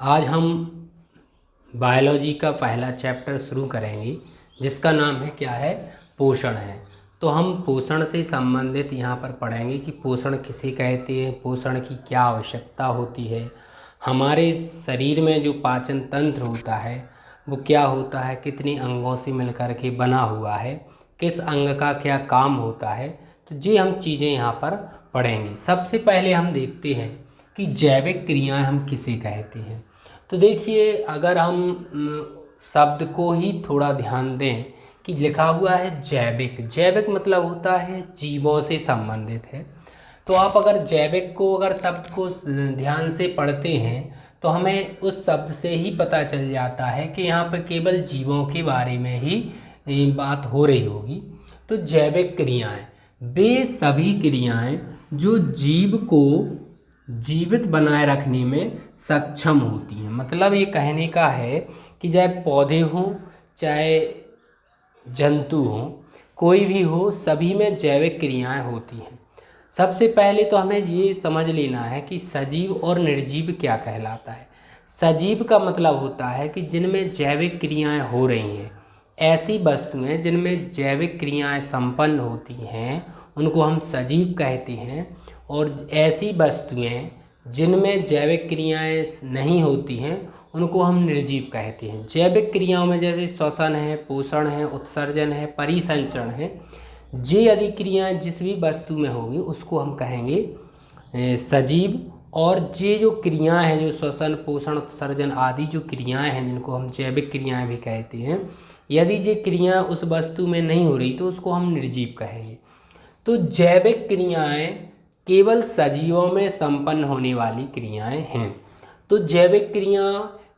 आज हम बायोलॉजी का पहला चैप्टर शुरू करेंगे जिसका नाम है क्या है, पोषण है। तो हम पोषण से संबंधित यहाँ पर पढ़ेंगे कि पोषण किसे कहते हैं, पोषण की क्या आवश्यकता होती है, हमारे शरीर में जो पाचन तंत्र होता है वो क्या होता है, कितने अंगों से मिलकर के बना हुआ है, किस अंग का क्या काम होता है। तो ये हम चीज़ें यहाँ पर पढ़ेंगे। सबसे पहले हम देखते हैं कि जैविक क्रियाएं हम किसे कहते हैं। तो देखिए, अगर हम शब्द को ही थोड़ा ध्यान दें कि लिखा हुआ है जैविक। जैविक मतलब होता है जीवों से संबंधित है। तो आप अगर जैविक को अगर शब्द को ध्यान से पढ़ते हैं तो हमें उस शब्द से ही पता चल जाता है कि यहाँ पर केवल जीवों के बारे में ही बात हो रही होगी। तो जैविक क्रियाएं वे सभी क्रियाएं जो जीव को जीवित बनाए रखने में सक्षम होती हैं। मतलब ये कहने का है कि चाहे पौधे हों चाहे जंतु हों, कोई भी हो, सभी में जैविक क्रियाएं होती हैं। सबसे पहले तो हमें ये समझ लेना है कि सजीव और निर्जीव क्या कहलाता है। सजीव का मतलब होता है कि जिनमें जैविक क्रियाएं हो रही हैं, ऐसी वस्तुएं जिनमें जैविक क्रियाएं संपन्न होती हैं उनको हम सजीव कहते हैं। और ऐसी वस्तुएं जिनमें जैविक क्रियाएं नहीं होती हैं उनको हम निर्जीव कहते हैं। जैविक क्रियाओं में जैसे श्वसन है, पोषण है, उत्सर्जन है, परिसंचरण है, ये यदि क्रियाएं जिस भी वस्तु में होगी उसको हम कहेंगे सजीव। और ये जो क्रियाएं हैं, जो श्वसन, पोषण, उत्सर्जन आदि जो क्रियाएं हैं जिनको हम जैविक क्रियाएं भी कहते हैं, यदि ये क्रियाएं उस वस्तु में नहीं हो रही तो उसको हम निर्जीव कहेंगे। तो जैविक क्रियाएं केवल सजीवों में संपन्न होने वाली क्रियाएं हैं। तो जैविक क्रिया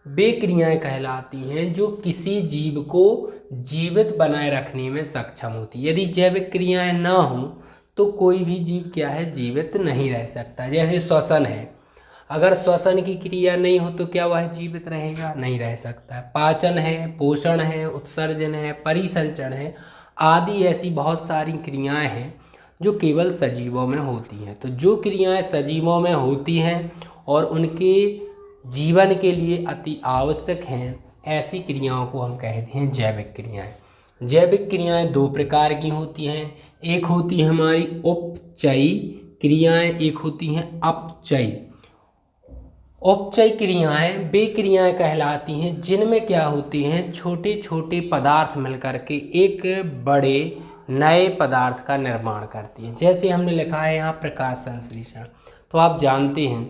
वे क्रियाएं कहलाती हैं जो किसी जीव को जीवित बनाए रखने में सक्षम होती है। यदि जैविक क्रियाएं ना हों तो कोई भी जीव क्या है, जीवित नहीं रह सकता। जैसे श्वसन है, अगर श्वसन की क्रिया नहीं हो तो क्या वह जीवित रहेगा, नहीं रह सकता। पाचन है, पोषण है, उत्सर्जन है, परिसंचरण है आदि ऐसी बहुत सारी क्रियाएं हैं जो केवल सजीवों में होती हैं। तो जो क्रियाएं सजीवों में होती हैं और उनके जीवन के लिए अति आवश्यक हैं, ऐसी क्रियाओं को हम कहते हैं जैविक क्रियाएं। जैविक क्रियाएं दो प्रकार की होती हैं। एक होती है हमारी उपचयी क्रियाएं, एक होती हैं अपचयी। उपचयी क्रियाएं वे क्रियाएं कहलाती हैं जिनमें क्या होती हैं, छोटे छोटे पदार्थ मिलकर के एक बड़े नए पदार्थ का निर्माण करती हैं। जैसे हमने लिखा है यहाँ प्रकाश संश्लेषण। तो आप जानते हैं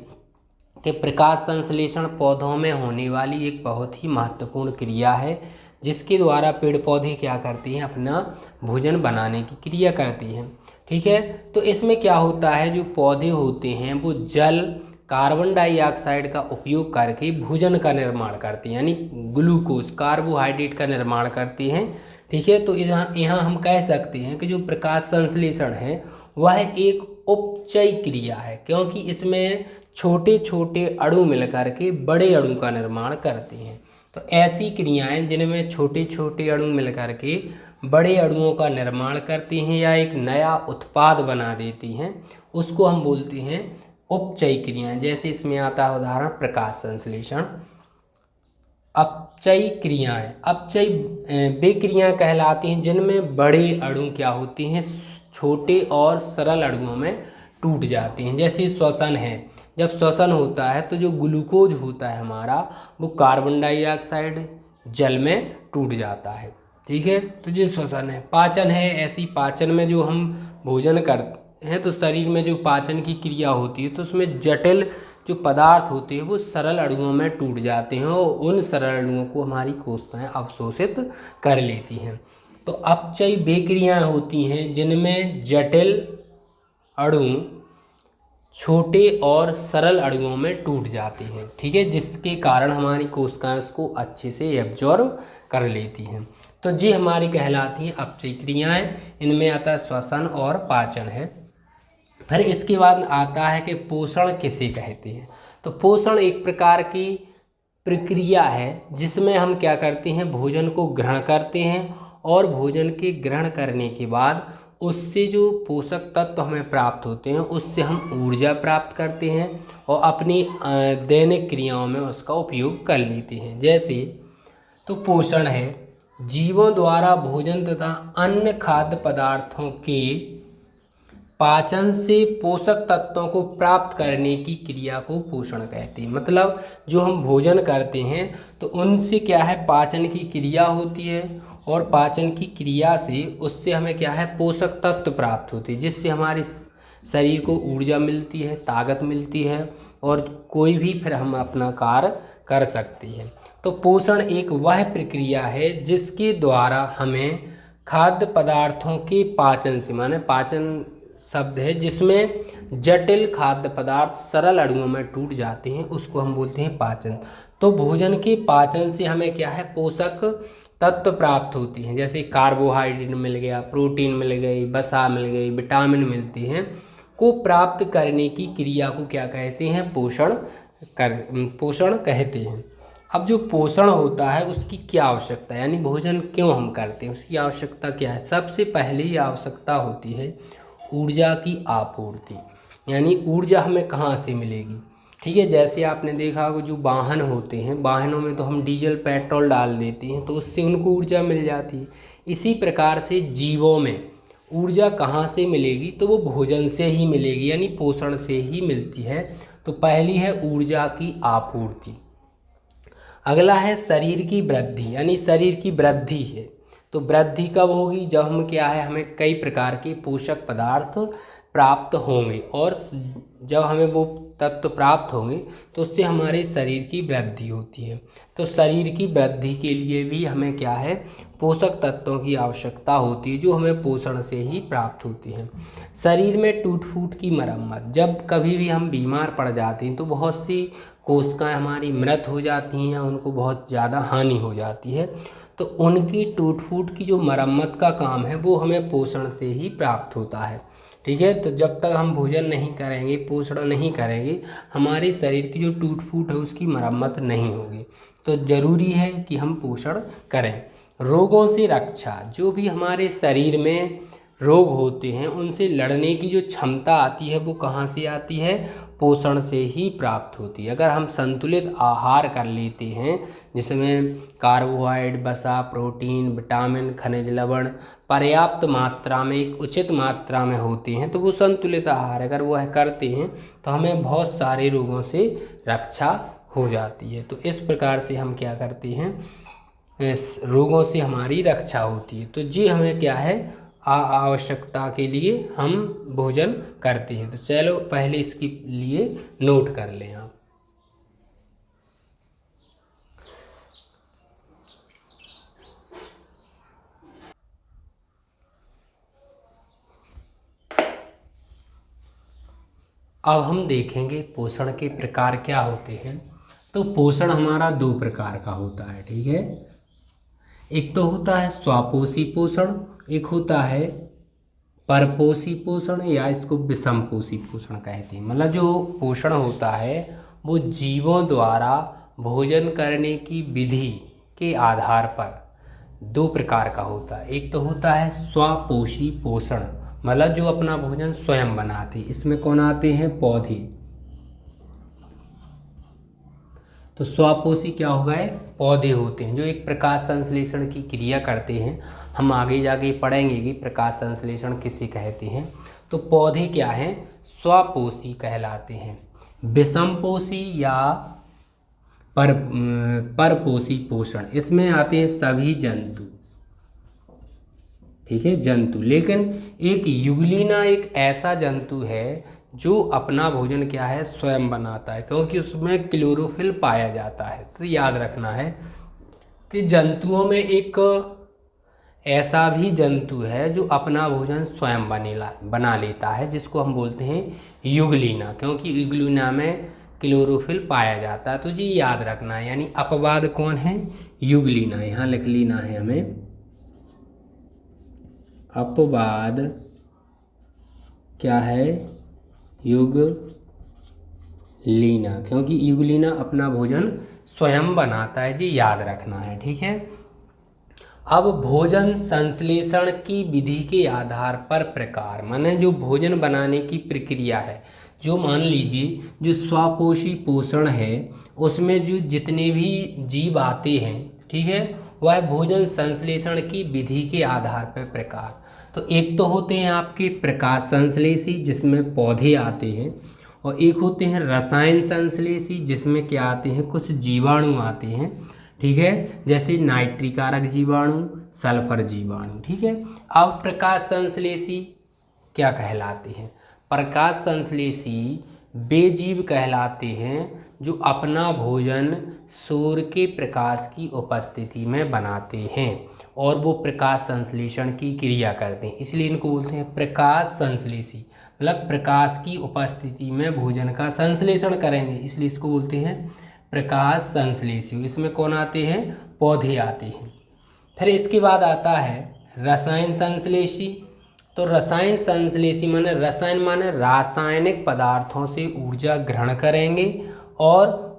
कि प्रकाश संश्लेषण पौधों में होने वाली एक बहुत ही महत्वपूर्ण क्रिया है जिसके द्वारा पेड़ पौधे क्या करते हैं, अपना भोजन बनाने की क्रिया करती हैं। ठीक है, तो इसमें क्या होता है, जो पौधे होते हैं वो जल, कार्बन डाइऑक्साइड का उपयोग करके भोजन का निर्माण करते हैं, यानी ग्लूकोज, कार्बोहाइड्रेट का निर्माण करते हैं। ठीक है, तो यहाँ हम कह सकते हैं कि जो प्रकाश संश्लेषण है वह एक उपचयी क्रिया है, क्योंकि इसमें छोटे छोटे अणु मिलकर के बड़े अणु का निर्माण करते हैं। तो ऐसी क्रियाएं जिनमें छोटे छोटे अणु मिलकर के बड़े अणुओं का निर्माण करती हैं या एक नया उत्पाद बना देती हैं, उसको हम बोलते हैं उपचयी क्रियाएं। जैसे इसमें आता है उदाहरण प्रकाश संश्लेषण। अपचयी क्रियाएं, अपचयी वे क्रियाएं कहलाती हैं जिनमें बड़े अणु क्या होते हैं, छोटे और सरल अणुओं में टूट जाते हैं। जैसे श्वसन है, जब श्वसन होता है तो जो ग्लूकोज होता है हमारा वो कार्बन डाइऑक्साइड जल में टूट जाता है। ठीक है, तो ये श्वसन है। पाचन है, ऐसी पाचन में जो हम भोजन करते हैं तो शरीर में जो पाचन की क्रिया होती है तो उसमें जटिल जो पदार्थ होते हैं वो सरल अणुओं में टूट जाते हैं और उन सरल अणुओं को हमारी कोशिकाएं अवशोषित कर लेती हैं। तो अपचयी वे क्रियाएं होती हैं जिनमें जटिल अणु छोटे और सरल अणुओं में टूट जाते हैं। ठीक है, जिसके कारण हमारी कोशिकाएं उसको अच्छे से एब्जॉर्ब कर लेती हैं। तो ये हमारी कहलाती हैं अपचयी क्रियाएं। इनमें आता है श्वसन और पाचन है। फिर इसके बाद आता है कि पोषण किसे कहते हैं। तो पोषण एक प्रकार की प्रक्रिया है जिसमें हम क्या करते हैं, भोजन को ग्रहण करते हैं और भोजन के ग्रहण करने के बाद उससे जो पोषक तत्व हमें प्राप्त होते हैं उससे हम ऊर्जा प्राप्त करते हैं और अपनी दैनिक क्रियाओं में उसका उपयोग कर लेते हैं। जैसे तो पोषण है जीवों द्वारा भोजन तथा अन्य खाद्य पदार्थों के पाचन से पोषक तत्वों को प्राप्त करने की क्रिया को पोषण कहते हैं। मतलब जो हम भोजन करते हैं तो उनसे क्या है, पाचन की क्रिया होती है और पाचन की क्रिया से उससे हमें क्या है, पोषक तत्व प्राप्त होते हैं, जिससे हमारे शरीर को ऊर्जा मिलती है, ताकत मिलती है और कोई भी फिर हम अपना कार्य कर सकते हैं। तो पोषण एक वह प्रक्रिया है जिसके द्वारा हमें खाद्य पदार्थों के पाचन से, माने पाचन शब्द है जिसमें जटिल खाद्य पदार्थ सरल अणुओं में टूट जाते हैं, उसको हम बोलते हैं पाचन। तो भोजन के पाचन से हमें क्या है, पोषक तत्व प्राप्त होती हैं, जैसे कार्बोहाइड्रेट मिल गया, प्रोटीन मिल गई, वसा मिल गई, विटामिन मिलती हैं, को प्राप्त करने की क्रिया को क्या कहते हैं, पोषण कहते हैं। अब जो पोषण होता है उसकी क्या आवश्यकता है, यानी भोजन क्यों हम करते हैं, उसकी आवश्यकता क्या है। सबसे पहले ये आवश्यकता होती है ऊर्जा की आपूर्ति, यानी ऊर्जा हमें कहाँ से मिलेगी। ठीक है, जैसे आपने देखा होगा जो वाहन होते हैं, वाहनों में तो हम डीजल पेट्रोल डाल देते हैं तो उससे उनको ऊर्जा मिल जाती है। इसी प्रकार से जीवों में ऊर्जा कहाँ से मिलेगी, तो वो भोजन से ही मिलेगी, यानी पोषण से ही मिलती है। तो पहली है ऊर्जा की आपूर्ति। अगला है शरीर की वृद्धि, यानी शरीर की वृद्धि है। तो वृद्धि कब होगी, जब हम क्या है, हमें कई प्रकार के पोषक पदार्थ प्राप्त होंगे और जब हमें वो तत्व प्राप्त होंगे तो उससे हमारे शरीर की वृद्धि होती है। तो शरीर की वृद्धि के लिए भी हमें क्या है, पोषक तत्वों की आवश्यकता होती है जो हमें पोषण से ही प्राप्त होती है। शरीर में टूट फूट की मरम्मत, जब कभी भी हम बीमार पड़ जाते हैं तो बहुत सी कोशिकाएं हमारी मृत हो जाती हैं या उनको बहुत ज़्यादा हानि हो जाती है, तो उनकी टूट फूट की जो मरम्मत का काम है वो हमें पोषण से ही प्राप्त होता है। ठीक है, तो जब तक हम भोजन नहीं करेंगे, पोषण नहीं करेंगे, हमारे शरीर की जो टूट फूट है उसकी मरम्मत नहीं होगी। तो ज़रूरी है कि हम पोषण करें। रोगों से रक्षा, जो भी हमारे शरीर में रोग होते हैं उनसे लड़ने की जो क्षमता आती है वो कहाँ से आती है, पोषण से ही प्राप्त होती है। अगर हम संतुलित आहार कर लेते हैं जिसमें कार्बोहाइड्रेट, वसा, प्रोटीन, विटामिन, खनिज लवण पर्याप्त मात्रा में, एक उचित मात्रा में होते हैं, तो वो संतुलित आहार अगर वह करते हैं तो हमें बहुत सारे रोगों से रक्षा हो जाती है। तो इस प्रकार से हम क्या करते हैं, इस रोगों से हमारी रक्षा होती है। तो जी हमें क्या है, आवश्यकता के लिए हम भोजन करते हैं। तो चलो पहले इसके लिए नोट कर लें आप। अब हम देखेंगे पोषण के प्रकार क्या होते हैं। तो पोषण हमारा दो प्रकार का होता है। ठीक है, एक तो होता है स्वापोषी पोषण, एक होता है परपोषी पोषण या इसको विषमपोषी पोषण कहते हैं। मतलब जो पोषण होता है वो जीवों द्वारा भोजन करने की विधि के आधार पर दो प्रकार का होता है। एक तो होता है स्वापोषी पोषण, मतलब जो अपना भोजन स्वयं बनाते, इसमें कौन आते हैं, पौधे। तो स्वापोषी क्या हो गए, पौधे होते हैं जो एक प्रकाश संश्लेषण की क्रिया करते हैं। हम आगे जाके पढ़ेंगे कि प्रकाश संश्लेषण किसे कहते हैं। तो पौधे क्या हैं, स्वापोषी कहलाते हैं। विषमपोषी या परपोषी पोषण, इसमें आते हैं सभी जंतु। ठीक है, जंतु। लेकिन एक युगलीना एक ऐसा जंतु है जो अपना भोजन क्या है, स्वयं बनाता है, क्योंकि उसमें क्लोरोफिल पाया जाता है। तो याद रखना है कि जंतुओं में एक ऐसा भी जंतु है जो अपना भोजन स्वयं बना लेता है, जिसको हम बोलते हैं युगलीना, क्योंकि युगलीना में क्लोरोफिल पाया जाता है। तो जी याद रखना है, यानी अपवाद कौन है, युगलीना। यहाँ लिख लेना है हमें, अपवाद क्या है, युगलीना, क्योंकि युगलीना अपना भोजन स्वयं बनाता है। जी याद रखना है। ठीक है, अब भोजन संश्लेषण की विधि के आधार पर प्रकार, माने जो भोजन बनाने की प्रक्रिया है, जो मान लीजिए जो स्वपोषी पोषण है उसमें जो जितने भी जीव आते हैं, ठीक है, वह भोजन संश्लेषण की विधि के आधार पर प्रकार। तो एक तो होते हैं आपके प्रकाश संश्लेषी जिसमें पौधे आते हैं, और एक होते हैं रसायन संश्लेषी जिसमें क्या आते हैं, कुछ जीवाणु आते हैं, ठीक है, जैसे नाइट्रिकारक जीवाणु, सल्फर जीवाणु, ठीक है। अब प्रकाश संश्लेषी क्या कहलाते हैं? प्रकाश संश्लेषी वे जीव कहलाते हैं जो अपना भोजन सूर्य के प्रकाश की उपस्थिति में बनाते हैं और वो प्रकाश संश्लेषण की क्रिया करते हैं, इसलिए इनको बोलते हैं प्रकाश संश्लेषी। मतलब प्रकाश की उपस्थिति में भोजन का संश्लेषण करेंगे, इसलिए इसको बोलते हैं प्रकाश संश्लेषी। इसमें कौन आते हैं? पौधे आते हैं। फिर इसके बाद आता है रसायन संश्लेषी। तो रसायन संश्लेषी माने रसायन माने रासायनिक पदार्थों से ऊर्जा ग्रहण करेंगे और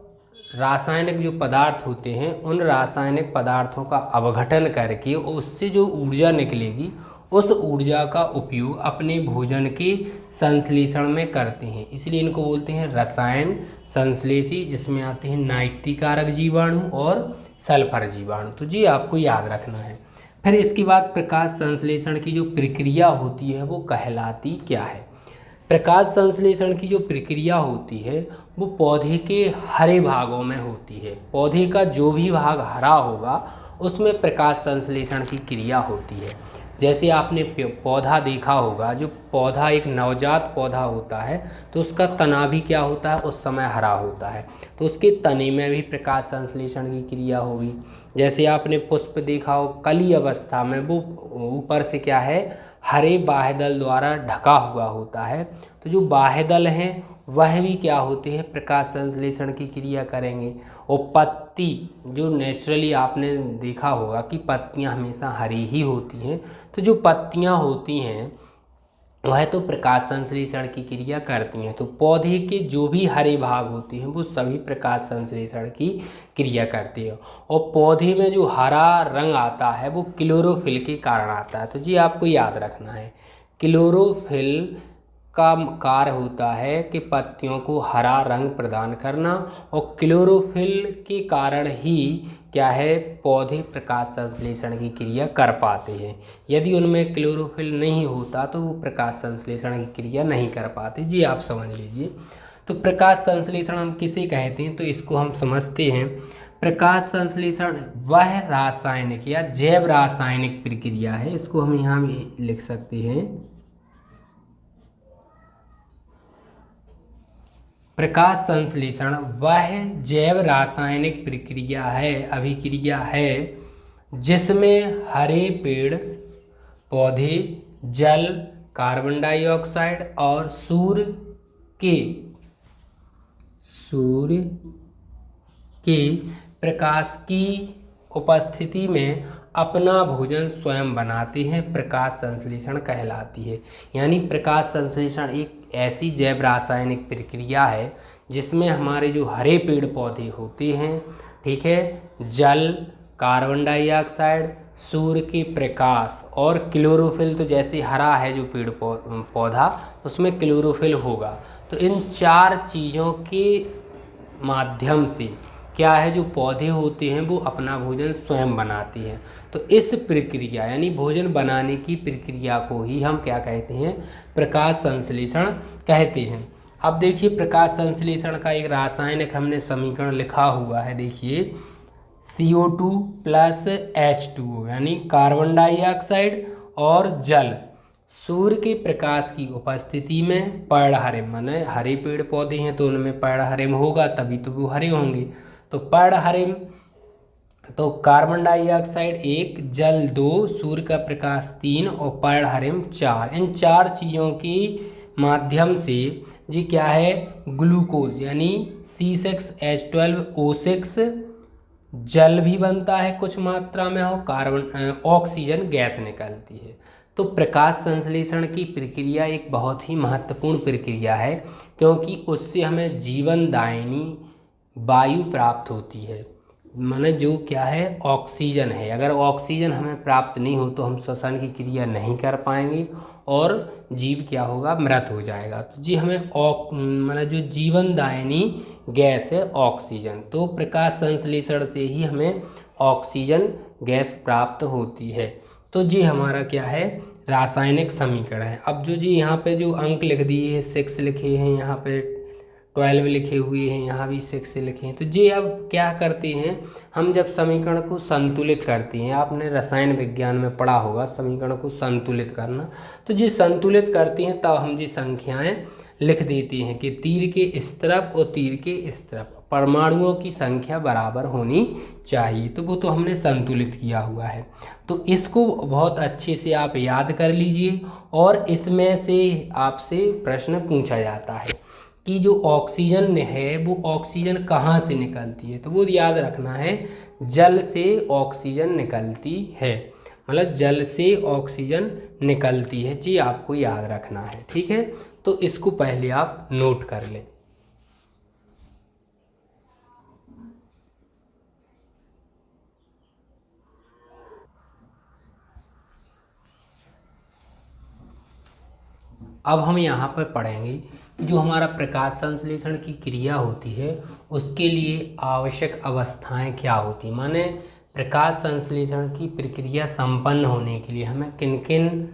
रासायनिक जो पदार्थ होते हैं उन रासायनिक पदार्थों का अवघटन करके उससे जो ऊर्जा निकलेगी उस ऊर्जा का उपयोग अपने भोजन के संश्लेषण में करते हैं, इसलिए इनको बोलते हैं रसायन संश्लेषी, जिसमें आते हैं नाइट्रिकारक जीवाणु और सल्फर जीवाणु। तो जी आपको याद रखना है। फिर इसके बाद प्रकाश संश्लेषण की जो प्रक्रिया होती है वो कहलाती क्या है? प्रकाश संश्लेषण की जो प्रक्रिया होती है वो पौधे के हरे भागों में होती है। पौधे का जो भी भाग हरा होगा उसमें प्रकाश संश्लेषण की क्रिया होती है। जैसे आपने पौधा देखा होगा, जो पौधा एक नवजात पौधा होता है तो उसका तना भी क्या होता है, उस समय हरा होता है, तो उसके तने में भी प्रकाश संश्लेषण की क्रिया होगी। जैसे आपने पुष्प देखा हो कली अवस्था में, वो ऊपर से क्या है, हरे बाह्यदल द्वारा ढका हुआ होता है, तो जो बाह्यदल हैं वह भी क्या होते हैं, प्रकाश संश्लेषण की क्रिया करेंगे। और पत्ती, जो नेचुरली आपने देखा होगा कि पत्तियां हमेशा हरी ही होती हैं, तो जो पत्तियां होती हैं वह तो प्रकाश संश्लेषण की क्रिया करती हैं। तो पौधे के जो भी हरे भाग होते हैं वो सभी प्रकाश संश्लेषण की क्रिया करते हैं। और पौधे में जो हरा रंग आता है वो क्लोरोफिल के कारण आता है। तो जी आपको याद रखना है, क्लोरोफिल का कार्य होता है कि पत्तियों को हरा रंग प्रदान करना, और क्लोरोफिल के कारण ही क्या है, पौधे प्रकाश संश्लेषण की क्रिया कर पाते हैं। यदि उनमें क्लोरोफिल नहीं होता तो वो प्रकाश संश्लेषण की क्रिया नहीं कर पाते। जी आप समझ लीजिए। तो प्रकाश संश्लेषण हम किसे कहते हैं, तो इसको हम समझते हैं, प्रकाश संश्लेषण वह रासायनिक या जैव रासायनिक प्रक्रिया है, इसको हम यहाँ भी लिख सकते हैं। प्रकाश संश्लेषण वह जैव रासायनिक प्रक्रिया है, अभिक्रिया है, जिसमें हरे पेड़ पौधे जल, कार्बन डाइऑक्साइड और सूर्य के प्रकाश की उपस्थिति में अपना भोजन स्वयं बनाते हैं, प्रकाश संश्लेषण कहलाती है। यानी प्रकाश संश्लेषण एक ऐसी जैव रासायनिक प्रक्रिया है जिसमें हमारे जो हरे पेड़ पौधे होते हैं, ठीक है, जल, कार्बन डाइऑक्साइड, सूर्य के प्रकाश और क्लोरोफिल, तो जैसे हरा है जो पेड़ पौधा उसमें क्लोरोफिल होगा, तो इन चार चीज़ों के माध्यम से क्या है, जो पौधे होते हैं वो अपना भोजन स्वयं बनाते हैं। तो इस प्रक्रिया यानी भोजन बनाने की प्रक्रिया को ही हम क्या कहते हैं, प्रकाश संश्लेषण कहते हैं। अब देखिए प्रकाश संश्लेषण का एक रासायनिक हमने समीकरण लिखा हुआ है, देखिए CO2 + H2O यानी कार्बन डाइऑक्साइड और जल सूर्य के प्रकाश की उपस्थिति में पर्णहरिम, माने हरे पेड़ पौधे हैं तो उनमें पर्णहरिम होगा तभी तो वो हरे होंगे। तो पर्णहरिम तो कार्बन डाइऑक्साइड 1, जल 2, सूर्य का प्रकाश 3 और पर्णहरिम 4, इन चार चीज़ों की माध्यम से जी क्या है, ग्लूकोज यानी C6H12O6 जल भी बनता है कुछ मात्रा में, और कार्बन ऑक्सीजन गैस निकलती है। तो प्रकाश संश्लेषण की प्रक्रिया एक बहुत ही महत्वपूर्ण प्रक्रिया है, क्योंकि उससे हमें जीवनदायिनी वायु प्राप्त होती है। माने जो क्या है, ऑक्सीजन है। अगर ऑक्सीजन हमें प्राप्त नहीं हो तो हम श्वसन की क्रिया नहीं कर पाएंगे और जीव क्या होगा, मृत हो जाएगा। तो जी हमें माने जो जीवनदायिनी गैस है ऑक्सीजन, तो प्रकाश संश्लेषण से ही हमें ऑक्सीजन गैस प्राप्त होती है। तो जी हमारा क्या है, रासायनिक समीकरण है। अब जो जी यहाँ पे जो अंक लिख दिए हैं, 6 लिखे हैं, यहाँ पे 12 लिखे हुए हैं, यहाँ भी 6 लिखे हैं। तो जी अब क्या करते हैं, हम जब समीकरण को संतुलित करते हैं, आपने रसायन विज्ञान में पढ़ा होगा समीकरण को संतुलित करना, तो जी संतुलित करते हैं तब हम जी संख्याएं लिख देते हैं कि तीर के इस तरफ और तीर के इस तरफ परमाणुओं की संख्या बराबर होनी चाहिए। तो वो तो हमने संतुलित किया हुआ है। तो इसको बहुत अच्छे से आप याद कर लीजिए, और इसमें से आपसे प्रश्न पूछा जाता है कि जो ऑक्सीजन है वो ऑक्सीजन कहाँ से निकलती है। तो वो याद रखना है, जल से ऑक्सीजन निकलती है, मतलब जल से ऑक्सीजन निकलती है जी, आपको याद रखना है। ठीक है, तो इसको पहले आप नोट कर लें। अब हम यहाँ पर पढ़ेंगे कि जो हमारा प्रकाश संश्लेषण की क्रिया होती है उसके लिए आवश्यक अवस्थाएं क्या होती, माने प्रकाश संश्लेषण की प्रक्रिया संपन्न होने के लिए हमें किन किन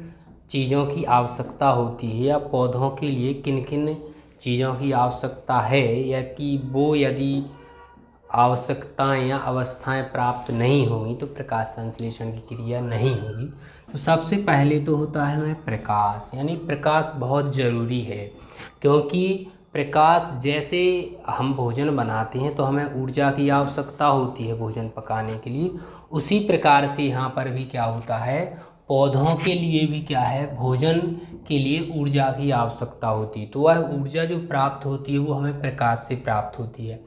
चीज़ों की आवश्यकता होती है, या पौधों के लिए किन किन चीज़ों की आवश्यकता है, या कि वो यदि आवश्यकताएं या अवस्थाएं प्राप्त नहीं होंगी तो प्रकाश संश्लेषण की क्रिया नहीं होगी। तो सबसे पहले तो होता है हमें प्रकाश, यानी प्रकाश बहुत ज़रूरी है, क्योंकि प्रकाश, जैसे हम भोजन बनाते हैं तो हमें ऊर्जा की आवश्यकता होती है भोजन पकाने के लिए, उसी प्रकार से यहाँ पर भी क्या होता है, पौधों के लिए भी क्या है, भोजन के लिए ऊर्जा की आवश्यकता होती है। तो वह ऊर्जा जो प्राप्त होती है वो हमें प्रकाश से प्राप्त होती है।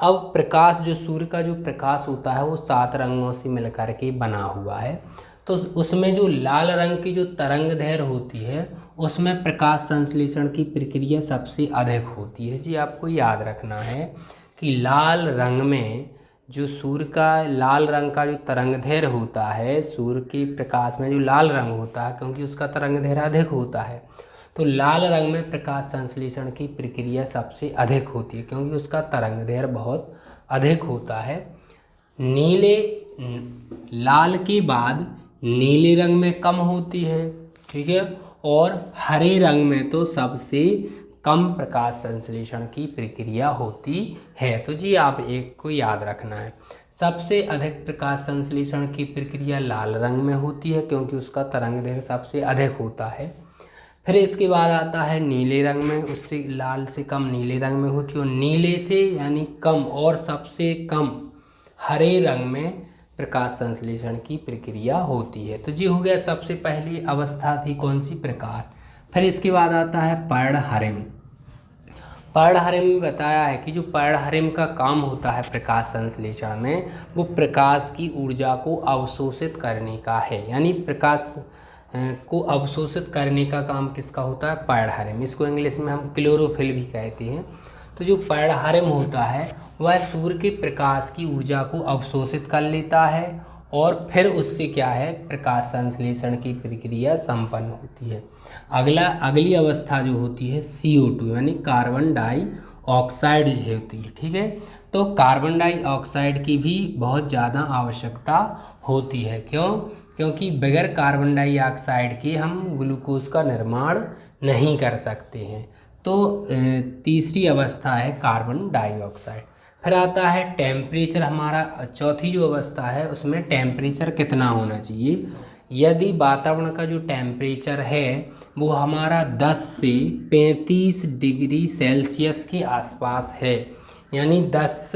अब प्रकाश, जो सूर्य का जो प्रकाश होता है वो 7 रंगों से मिलकर के बना हुआ है। तो उसमें जो लाल रंग की जो तरंगदैर्घ्य होती है उसमें प्रकाश संश्लेषण की प्रक्रिया सबसे अधिक होती है। जी आपको याद रखना है कि लाल रंग में जो सूर्य का लाल रंग का जो तरंगदैर्घ्य होता है, सूर्य के प्रकाश में जो लाल रंग होता है, क्योंकि उसका तरंगदैर्घ्य अधिक होता है, तो लाल रंग में प्रकाश संश्लेषण की प्रक्रिया सबसे अधिक होती है, क्योंकि उसका तरंगदैर्घ्य बहुत अधिक होता है। लाल के बाद नीले रंग में कम होती है, ठीक है, और हरे रंग में तो सबसे कम प्रकाश संश्लेषण की प्रक्रिया होती है। तो जी आप एक को याद रखना है, सबसे अधिक प्रकाश संश्लेषण की प्रक्रिया लाल रंग में होती है, क्योंकि उसका तरंगदैर्घ्य सबसे अधिक होता है। फिर इसके बाद आता है नीले रंग में, उससे लाल से कम नीले रंग में होती है, और नीले से यानी कम और सबसे कम हरे रंग में प्रकाश संश्लेषण की प्रक्रिया होती है। तो जी हो गया, सबसे पहली अवस्था थी कौन सी, प्रकाश। फिर इसके बाद आता है पर्णहरिम। पर्णहरिम में बताया है कि जो पर्णहरिम का काम होता है प्रकाश संश्लेषण में, वो प्रकाश की ऊर्जा को अवशोषित करने का है, यानी प्रकाश को अवशोषित करने का काम किसका होता है, पर्णहरिम। इसको इंग्लिश में हम क्लोरोफिल भी कहते हैं। तो जो पर्णहरिम होता है वह सूर्य के प्रकाश की ऊर्जा को अवशोषित कर लेता है, और फिर उससे क्या है, प्रकाश संश्लेषण की प्रक्रिया संपन्न होती है। अगली अवस्था जो होती है CO2 यानी कार्बन डाइऑक्साइड होती है, ठीक है। तो कार्बन डाइऑक्साइड की भी बहुत ज़्यादा आवश्यकता होती है, क्यों, क्योंकि बगैर कार्बन डाइऑक्साइड के हम ग्लूकोज का निर्माण नहीं कर सकते हैं। तो तीसरी अवस्था है कार्बन डाइऑक्साइड। फिर आता है टेम्परेचर, हमारा चौथी जो अवस्था है उसमें टेम्परेचर कितना होना चाहिए। यदि वातावरण का जो टेम्परेचर है वो हमारा 10 से 35 डिग्री सेल्सियस के आसपास है, यानी 10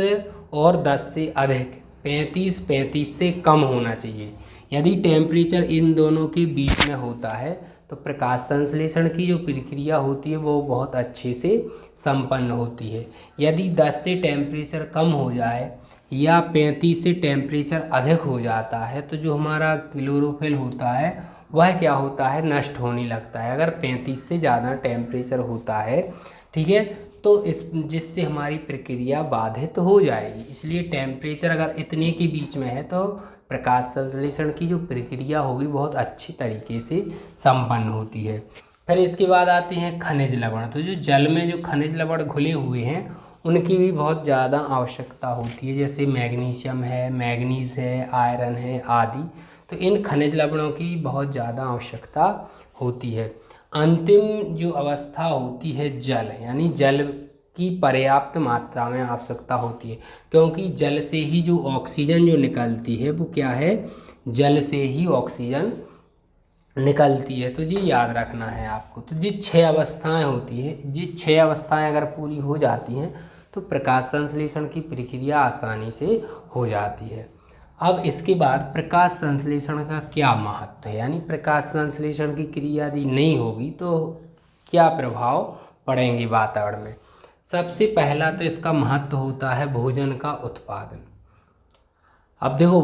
और 10 से अधिक, 35 से कम होना चाहिए। यदि टेम्परेचर इन दोनों के बीच में होता है तो प्रकाश संश्लेषण की जो प्रक्रिया होती है वो बहुत अच्छे से संपन्न होती है। यदि 10 से टेम्परेचर कम हो जाए या 35 से टेम्परेचर अधिक हो जाता है तो जो हमारा क्लोरोफिल होता है वह क्या होता है, नष्ट होने लगता है। अगर 35 से ज़्यादा टेम्परेचर होता है, ठीक है, तो इस जिससे हमारी प्रक्रिया बाधित हो जाएगी। इसलिए टेम्परेचर अगर इतने के बीच में है तो प्रकाश संश्लेषण की जो प्रक्रिया होगी बहुत अच्छी तरीके से संपन्न होती है। फिर इसके बाद आते हैं खनिज लवण। तो जो जल में जो खनिज लवण घुले हुए हैं उनकी भी बहुत ज़्यादा आवश्यकता होती है, जैसे मैग्नीशियम है, मैग्नीज है, आयरन है आदि। तो इन खनिज लवणों की बहुत ज़्यादा आवश्यकता होती है। अंतिम जो अवस्था होती है जल, यानी जल की पर्याप्त मात्रा में आवश्यकता होती है, क्योंकि जल से ही जो ऑक्सीजन जो निकलती है वो क्या है, जल से ही ऑक्सीजन निकलती है। तो जी याद रखना है आपको। तो जी 6 अवस्थाएं होती हैं, जी 6 अवस्थाएं अगर पूरी हो जाती हैं तो प्रकाश संश्लेषण की प्रक्रिया आसानी से हो जाती है। अब इसके बाद प्रकाश संश्लेषण का क्या महत्व है, यानी प्रकाश संश्लेषण की क्रिया यदि नहीं होगी तो क्या प्रभाव पड़ेंगे वातावरण में। सबसे पहला तो इसका महत्व होता है भोजन का उत्पादन। अब देखो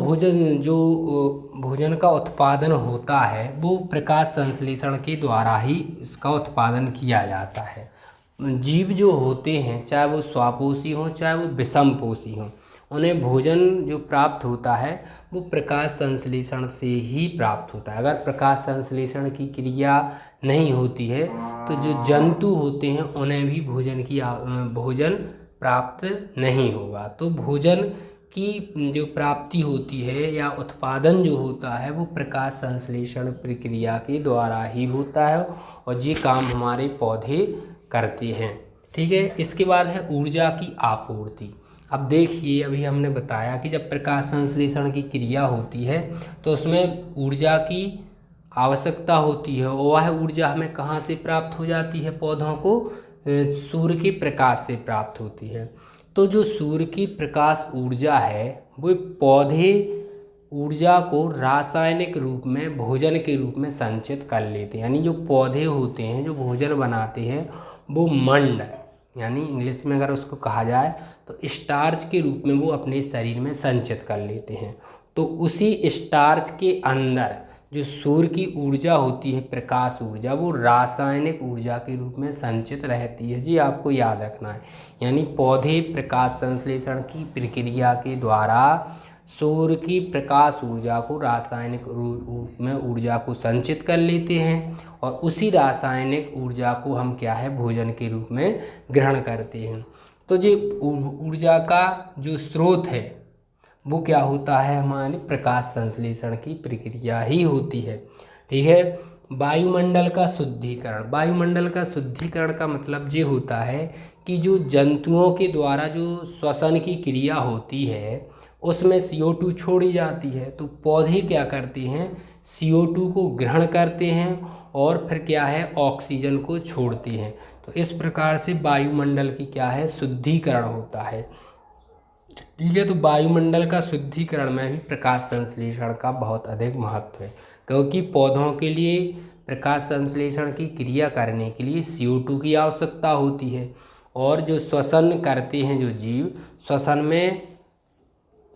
भोजन का उत्पादन होता है वो प्रकाश संश्लेषण के द्वारा ही इसका उत्पादन किया जाता है। जीव जो होते हैं चाहे वो स्वापोषी हों चाहे वो विषमपोषी हों, उन्हें भोजन जो प्राप्त होता है वो प्रकाश संश्लेषण से ही प्राप्त होता है। अगर प्रकाश संश्लेषण की क्रिया नहीं होती है तो जो जंतु होते हैं उन्हें भी भोजन प्राप्त नहीं होगा। तो भोजन की जो प्राप्ति होती है या उत्पादन जो होता है वो प्रकाश संश्लेषण प्रक्रिया के द्वारा ही होता है और ये काम हमारे पौधे करते हैं। ठीक है, इसके बाद है ऊर्जा की आपूर्ति। अब देखिए अभी हमने बताया कि जब प्रकाश संश्लेषण की क्रिया होती है तो उसमें ऊर्जा की आवश्यकता होती है, और वह ऊर्जा हमें कहाँ से प्राप्त हो जाती है, पौधों को सूर्य के प्रकाश से प्राप्त होती है। तो जो सूर्य की प्रकाश ऊर्जा है वो पौधे ऊर्जा को रासायनिक रूप में भोजन के रूप में संचित कर लेते हैं। यानी जो पौधे होते हैं जो भोजन बनाते हैं वो मंड, यानी इंग्लिश में अगर उसको कहा जाए तो स्टार्च के रूप में वो अपने शरीर में संचित कर लेते हैं। तो उसी स्टार्च के अंदर जो सूर्य की ऊर्जा होती है प्रकाश ऊर्जा, वो रासायनिक ऊर्जा के रूप में संचित रहती है। जी आपको याद रखना है। यानी पौधे प्रकाश संश्लेषण की प्रक्रिया के द्वारा सूर्य की प्रकाश ऊर्जा को रासायनिक रूप में ऊर्जा को संचित कर लेते हैं और उसी रासायनिक ऊर्जा को हम क्या है भोजन के रूप में ग्रहण करते हैं। तो जो ऊर्जा का जो स्रोत है वो क्या होता है, हमारे प्रकाश संश्लेषण की प्रक्रिया ही होती है। ठीक है, वायुमंडल का शुद्धिकरण। वायुमंडल का शुद्धिकरण का मतलब ये होता है कि जो जंतुओं के द्वारा जो श्वसन की क्रिया होती है उसमें CO2 छोड़ी जाती है, तो पौधे क्या करते हैं CO2 को ग्रहण करते हैं और फिर क्या है ऑक्सीजन को छोड़ते हैं। तो इस प्रकार से वायुमंडल की क्या है शुद्धिकरण होता है। ठीक है, तो वायुमंडल का शुद्धिकरण में भी प्रकाश संश्लेषण का बहुत अधिक महत्व है, क्योंकि पौधों के लिए प्रकाश संश्लेषण की क्रिया करने के लिए CO2 की आवश्यकता होती है और जो श्वसन करते हैं जो जीव श्वसन में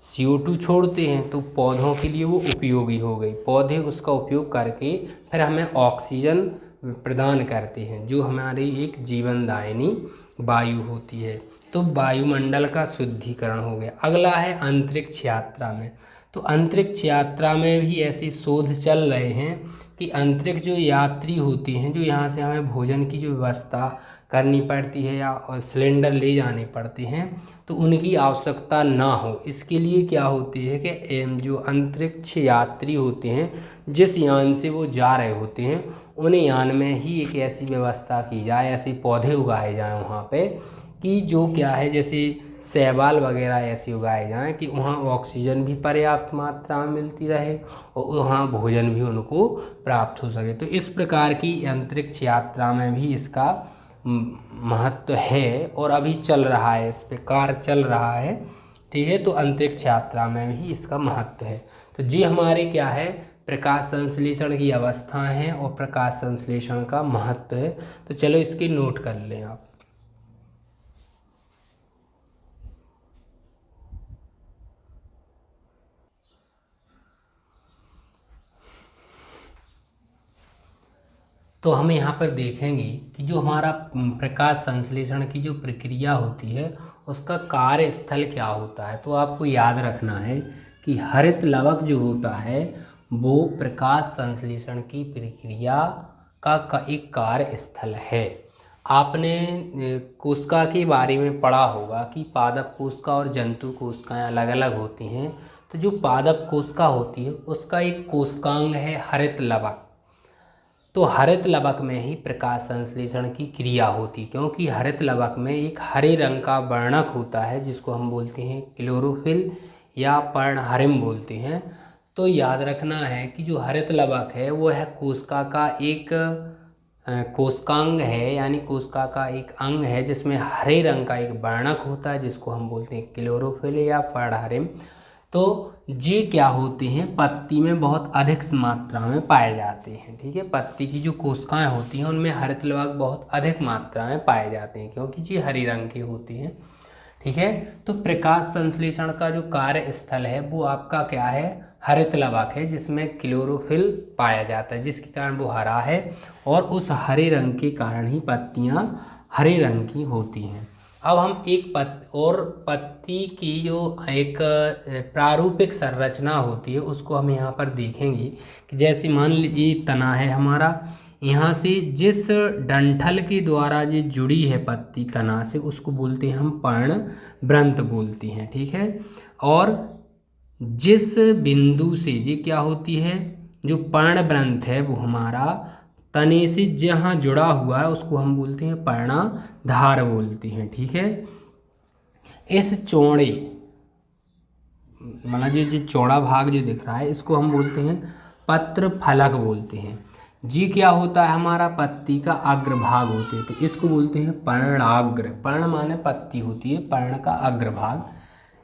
CO2 छोड़ते हैं, तो पौधों के लिए वो उपयोगी हो गई। पौधे उसका उपयोग करके फिर हमें ऑक्सीजन प्रदान करते हैं जो हमारी एक जीवनदायिनी वायु होती है। तो वायुमंडल का शुद्धिकरण हो गया। अगला है अंतरिक्ष यात्रा में। तो अंतरिक्ष यात्रा में भी ऐसी शोध चल रहे हैं कि अंतरिक्ष जो यात्री होते हैं जो यहाँ से हमें भोजन की जो व्यवस्था करनी पड़ती है या सिलेंडर ले जाने पड़ते हैं तो उनकी आवश्यकता ना हो, इसके लिए क्या होती है कि जो अंतरिक्ष यात्री होते हैं जिस यान से वो जा रहे होते हैं उन यान में ही एक ऐसी व्यवस्था की जाए, ऐसे पौधे उगाए जाएं वहाँ पे कि जो क्या है जैसे शैवाल वगैरह ऐसे उगाए जाएं कि वहाँ ऑक्सीजन भी पर्याप्त मात्रा में मिलती रहे और वहाँ भोजन भी उनको प्राप्त हो सके। तो इस प्रकार की अंतरिक्ष यात्रा में भी इसका महत्व है और अभी चल रहा है, इस पे कार्य चल रहा है। ठीक है, तो अंतरिक्ष यात्रा में भी इसका महत्व है। तो जी हमारे क्या है प्रकाश संश्लेषण की अवस्था है और प्रकाश संश्लेषण का महत्व है। तो चलो इसके नोट कर लें आप। तो हम यहाँ पर देखेंगे कि जो हमारा प्रकाश संश्लेषण की जो प्रक्रिया होती है उसका कार्य स्थल क्या होता है। तो आपको याद रखना है कि हरित लवक जो होता है वो प्रकाश संश्लेषण की प्रक्रिया का एक कार्य स्थल है। आपने कोशिका के बारे में पढ़ा होगा कि पादप कोशिका और जंतु कोशिकाएं अलग अलग होती हैं। तो जो पादप कोशिका होती है उसका एक कोशिकांग है हरित लवक। तो हरित लवक में ही प्रकाश संश्लेषण की क्रिया होती, क्योंकि हरित लवक में एक हरे रंग का वर्णक होता है जिसको हम बोलते हैं क्लोरोफिल या पर्णहरिम बोलते हैं। तो याद रखना है कि जो हरित लवक है वो है कोशिका का एक कोशिकांग है, यानी कोशिका का एक अंग है जिसमें हरे रंग का एक वर्णक होता है जिसको हम बोलते हैं क्लोरोफिल या पर्णहरिम। तो ये क्या होते हैं, पत्ती में बहुत अधिक मात्रा में पाए जाते हैं। ठीक है, पत्ती की जो कोशिकाएं होती हैं उनमें हरित लवक बहुत अधिक मात्रा में पाए जाते हैं क्योंकि ये हरे रंग की होती हैं। ठीक है, तो प्रकाश संश्लेषण का जो कार्य स्थल है वो आपका क्या है, हरित लवक है जिसमें क्लोरोफिल पाया जाता है जिसके कारण वो हरा है और उस हरे रंग के कारण ही पत्तियां हरे रंग की होती हैं। अब हम एक पत्ती की जो एक प्रारूपिक संरचना होती है उसको हम यहाँ पर देखेंगे कि जैसे मान लीजिए तना है हमारा, यहाँ से जिस डंठल के द्वारा जो जुड़ी है पत्ती तना से उसको बोलते हैं हम पर्णवृंत बोलते हैं। ठीक है, और जिस बिंदु से ये क्या होती है, जो पर्णवृंत है वो हमारा तने से जहाँ जुड़ा हुआ है उसको हम बोलते हैं पर्णाधार बोलते हैं। ठीक है, इस चौड़े मतलब जो चौड़ा भाग जो दिख रहा है इसको हम बोलते हैं पत्र फलक बोलते हैं। जी क्या होता है, हमारा पत्ती का अग्रभाग होते हैं तो इसको बोलते हैं पर्णाग्र। पर्ण माने पत्ती होती है, पर्ण का अग्रभाग।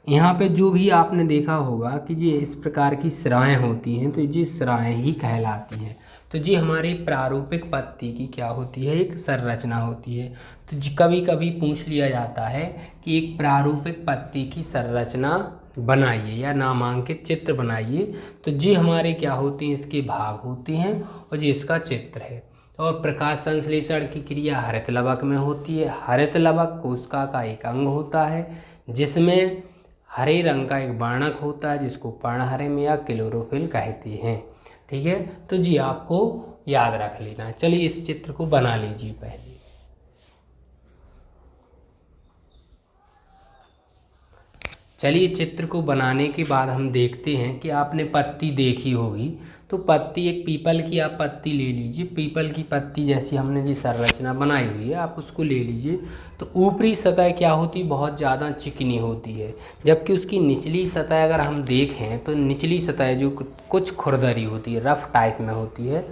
यहाँ पे जो भी आपने देखा होगा कि ये इस प्रकार की सिराएं होती हैं तो ये सिराएं ही कहलाती हैं। तो जी हमारी प्रारूपिक पत्ती की क्या होती है, एक संरचना होती है। तो कभी कभी पूछ लिया जाता है कि एक प्रारूपिक पत्ती की संरचना बनाइए या नामांकित चित्र बनाइए। तो जी हमारे क्या होते हैं, इसके भाग होते हैं और जी इसका चित्र है। और प्रकाश संश्लेषण की क्रिया हरित लवक में होती है। हरित लवक कोशिका का एक अंग होता है जिसमें हरे रंग का एक वर्णक होता है जिसको पर्णहरिम या क्लोरोफिल कहते हैं। ठीक है, तो जी आपको याद रख लेना है। चलिए इस चित्र को बना लीजिए पहले। चलिए चित्र को बनाने के बाद हम देखते हैं कि आपने पत्ती देखी होगी। तो पत्ती एक पीपल की आप पत्ती ले लीजिए, पीपल की पत्ती जैसी हमने जी संरचना बनाई हुई है आप उसको ले लीजिए। तो ऊपरी सतह क्या होती है, बहुत ज़्यादा चिकनी होती है, जबकि उसकी निचली सतह अगर हम देखें तो निचली सतह जो कुछ खुरदरी होती है, रफ टाइप में होती है।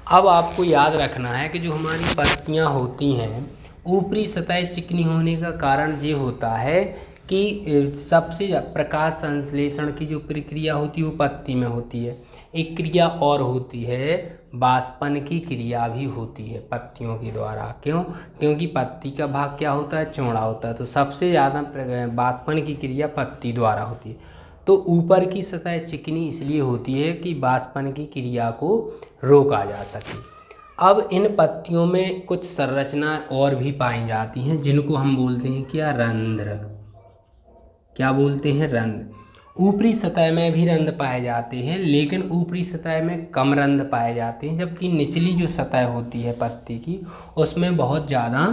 अब आपको याद रखना है कि जो हमारी पत्तियाँ होती हैं ऊपरी सतह चिकनी होने का कारण ये होता है कि सबसे प्रकाश संश्लेषण की जो प्रक्रिया होती है वो पत्ती में होती है। एक क्रिया और होती है, बाष्पन की क्रिया भी होती है पत्तियों के द्वारा। क्यों, क्योंकि पत्ती का भाग क्या होता है, चौड़ा होता है। तो सबसे ज़्यादा बाष्पन की क्रिया पत्ती द्वारा होती है। तो ऊपर की सतह चिकनी इसलिए होती है कि बाष्पन की क्रिया को रोका जा सके। अब इन पत्तियों में कुछ संरचना और भी पाई जाती हैं जिनको हम बोलते हैं क्या, रंध्र। क्या बोलते हैं, रंध्र। ऊपरी सतह में भी रंध्र पाए जाते हैं लेकिन ऊपरी सतह में कम रंध्र पाए जाते हैं, जबकि निचली जो सतह होती है पत्ती की उसमें बहुत ज़्यादा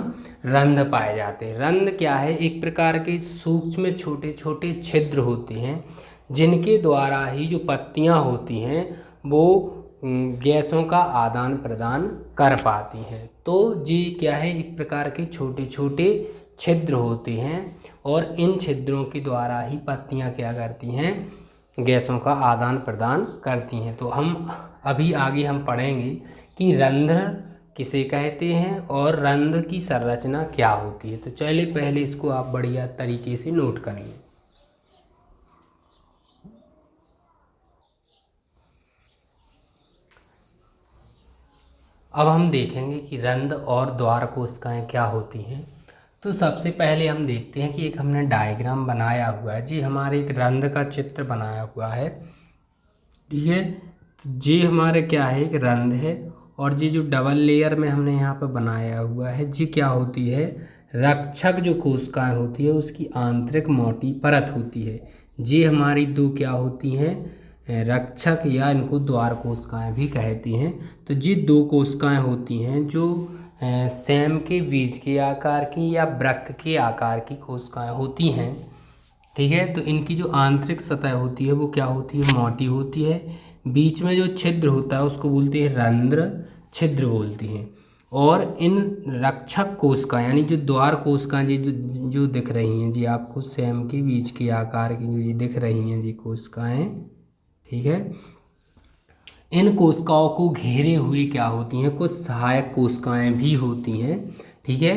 रंध्र पाए जाते हैं। रंध्र क्या है, एक प्रकार के सूक्ष्म छोटे छोटे छिद्र होते हैं जिनके द्वारा ही जो पत्तियाँ होती हैं वो गैसों का आदान प्रदान कर पाती हैं। तो ये क्या है, एक प्रकार के छोटे छोटे छिद्र होते हैं और इन छिद्रों के द्वारा ही पत्तियां क्या करती हैं, गैसों का आदान प्रदान करती हैं। तो हम अभी आगे हम पढ़ेंगे कि रंध्र किसे कहते हैं और रंध्र की संरचना क्या होती है। तो चलिए पहले इसको आप बढ़िया तरीके से नोट कर लें। अब हम देखेंगे कि रंध्र और द्वार कोशिकाएं क्या होती हैं। तो सबसे पहले हम देखते हैं कि एक हमने डायग्राम बनाया हुआ है जी, हमारे एक रंध्र का चित्र बनाया हुआ है। ठीक है, तो जी हमारे क्या है, एक रंध्र है और ये जो डबल लेयर में हमने यहाँ पर बनाया हुआ है जी क्या होती है, रक्षक जो कोशिकाएं होती है उसकी आंतरिक मोटी परत होती है। जी हमारी दो क्या होती हैं, रक्षक या इनको द्वार कोशिकाएं भी कहती हैं। तो जी दो कोशिकाएं होती हैं जो सेम के बीज के आकार की या वृक्क के आकार की कोशिकाएं होती हैं। ठीक है, तो इनकी जो आंतरिक सतह होती है वो क्या होती है, मोटी होती है। बीच में जो छिद्र होता है उसको बोलते हैं रंध्र, छिद्र बोलती हैं। और इन रक्षक कोशिका यानी जो द्वार कोशिकाएं जी जो दिख रही हैं जी आपको सेम के बीच के आकार की जो जी दिख रही हैं जी कोशिकाएं, ठीक है, इन कोशिकाओं को घेरे हुए क्या होती हैं, कुछ सहायक कोशिकाएं भी होती हैं। ठीक है,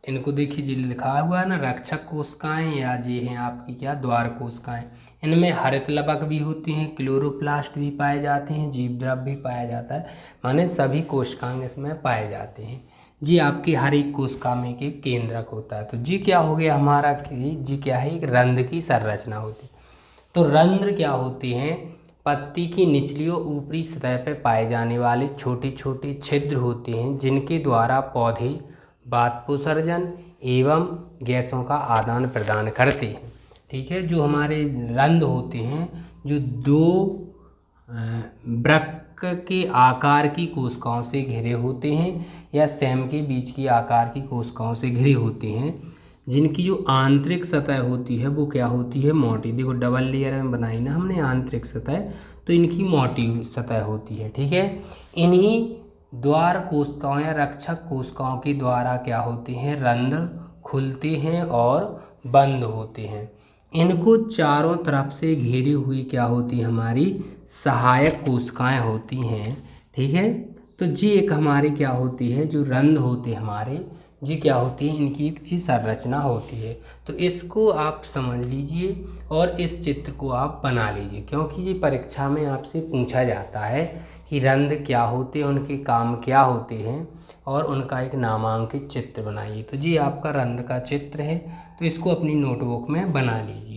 इनको देखिए जी लिखा हुआ है ना, रक्षक कोशिकाएं या जी हैं आपकी क्या, द्वार कोशिकाएं। इनमें हरित लवक भी होती हैं, क्लोरोप्लास्ट भी पाए जाते हैं, जीवद्रव भी पाया जाता है, माने सभी कोशिकांग इसमें पाए जाते हैं। जी आपकी हर एक कोशिका में के केंद्रक होता है। तो जी क्या हो गया हमारा कि जी क्या है, एक रंध्र की संरचना होती है। तो रंध्र क्या होते हैं, पत्ती की निचली और ऊपरी सतह पर पाए जाने वाले छोटे छोटे छिद्र होते हैं जिनके द्वारा पौधे वाष्पोत्सर्जन एवं गैसों का आदान प्रदान करते हैं। ठीक है, जो हमारे रंध्र होते हैं जो दो वृक्क के आकार की कोशिकाओं से घिरे होते हैं या सेम के बीच की आकार की कोशिकाओं से घिरे होते हैं, जिनकी जो आंतरिक सतह होती है वो क्या होती है, मोटी। देखो डबल लेयर में बनाई ना हमने आंतरिक सतह, तो इनकी मोटी सतह होती है। ठीक है, इन्हीं द्वार कोशिकाओं या रक्षक कोशिकाओं के द्वारा क्या होते हैं, रंध्र खुलते हैं और बंद होते हैं। इनको चारों तरफ से घेरी हुई क्या होती है, हमारी सहायक कोशिकाएं होती हैं। ठीक है, तो जी एक हमारी क्या होती है, जो रंध्र होते हैं हमारे जी क्या होती है, इनकी एक चीज़ संरचना होती है। तो इसको आप समझ लीजिए और इस चित्र को आप बना लीजिए, क्योंकि ये परीक्षा में आपसे पूछा जाता है कि रंध्र क्या होते हैं, उनके काम क्या होते हैं और उनका एक नामांकित चित्र बनाइए। तो जी आपका रंध्र का चित्र है, तो इसको अपनी नोटबुक में बना लीजिए।